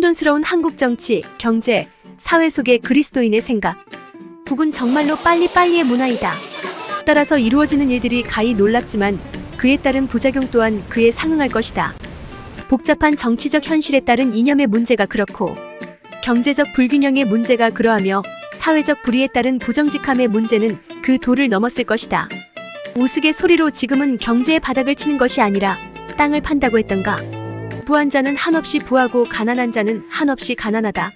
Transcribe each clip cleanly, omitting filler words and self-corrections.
혼돈스러운 한국 정치, 경제, 사회 속의 그리스도인의 생각. 북은 정말로 빨리빨리의 문화이다. 따라서 이루어지는 일들이 가히 놀랍지만 그에 따른 부작용 또한 그에 상응할 것이다. 복잡한 정치적 현실에 따른 이념의 문제가 그렇고, 경제적 불균형의 문제가 그러하며 사회적 불의에 따른 부정직함의 문제는 그 도를 넘었을 것이다. 우스갯소리로 지금은 경제의 바닥을 치는 것이 아니라 땅을 판다고 했던가. 부한 자는 한없이 부하고 가난한 자는 한없이 가난하다.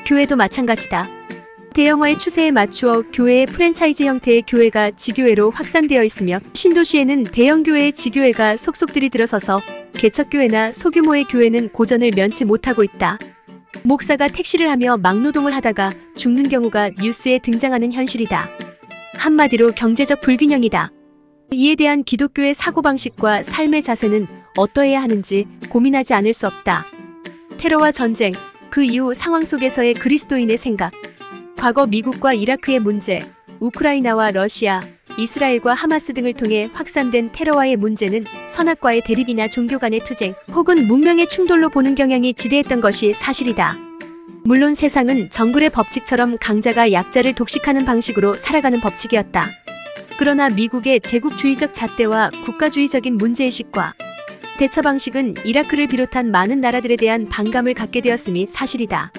교회도 마찬가지다. 대형화의 추세에 맞추어 교회의 프랜차이즈 형태의 교회가 지교회로 확산되어 있으며, 신도시에는 대형교회의 지교회가 속속들이 들어서서 개척교회나 소규모의 교회는 고전을 면치 못하고 있다. 목사가 택시를 하며 막노동을 하다가 죽는 경우가 뉴스에 등장하는 현실이다. 한마디로 경제적 불균형이다. 이에 대한 기독교의 사고방식과 삶의 자세는 어떠해야 하는지 고민하지 않을 수 없다. 테러와 전쟁, 그 이후 상황 속에서의 그리스도인의 생각. 과거 미국과 이라크의 문제, 우크라이나와 러시아, 이스라엘과 하마스 등을 통해 확산된 테러와의 문제는 선악과의 대립이나 종교 간의 투쟁, 혹은 문명의 충돌로 보는 경향이 지대했던 것이 사실이다. 물론 세상은 정글의 법칙처럼 강자가 약자를 독식하는 방식으로 살아가는 법칙이었다. 그러나 미국의 제국주의적 잣대와 국가주의적인 문제의식과 대처 방식은 이라크를 비롯한 많은 나라들에 대한 반감을 갖게 되었음이 사실이다.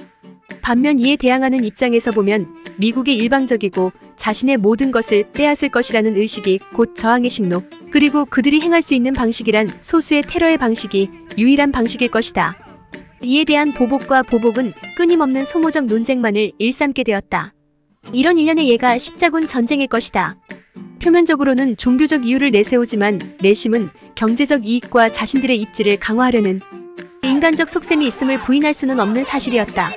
반면 이에 대항하는 입장에서 보면 미국이 일방적이고 자신의 모든 것을 빼앗을 것이라는 의식이 곧 저항의 식로, 그리고 그들이 행할 수 있는 방식이란 소수의 테러의 방식이 유일한 방식일 것이다. 이에 대한 보복과 보복은 끊임없는 소모적 논쟁만을 일삼게 되었다. 이런 일련의 예가 십자군 전쟁일 것이다. 표면적으로는 종교적 이유를 내세우지만 내심은 경제적 이익과 자신들의 입지를 강화하려는 인간적 속셈이 있음을 부인할 수는 없는 사실이었다.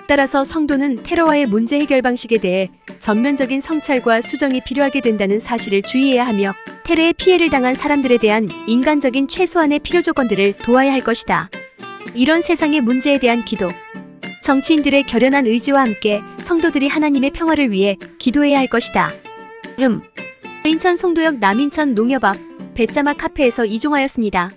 따라서 성도는 테러와의 문제 해결 방식에 대해 전면적인 성찰과 수정이 필요하게 된다는 사실을 주의해야 하며, 테러의 피해를 당한 사람들에 대한 인간적인 최소한의 필요 조건들을 도와야 할 것이다. 이런 세상의 문제에 대한 기도. 정치인들의 결연한 의지와 함께 성도들이 하나님의 평화를 위해 기도해야 할 것이다. 인천 송도역 남인천 농협 앞 배짜마 카페에서 이종하였습니다.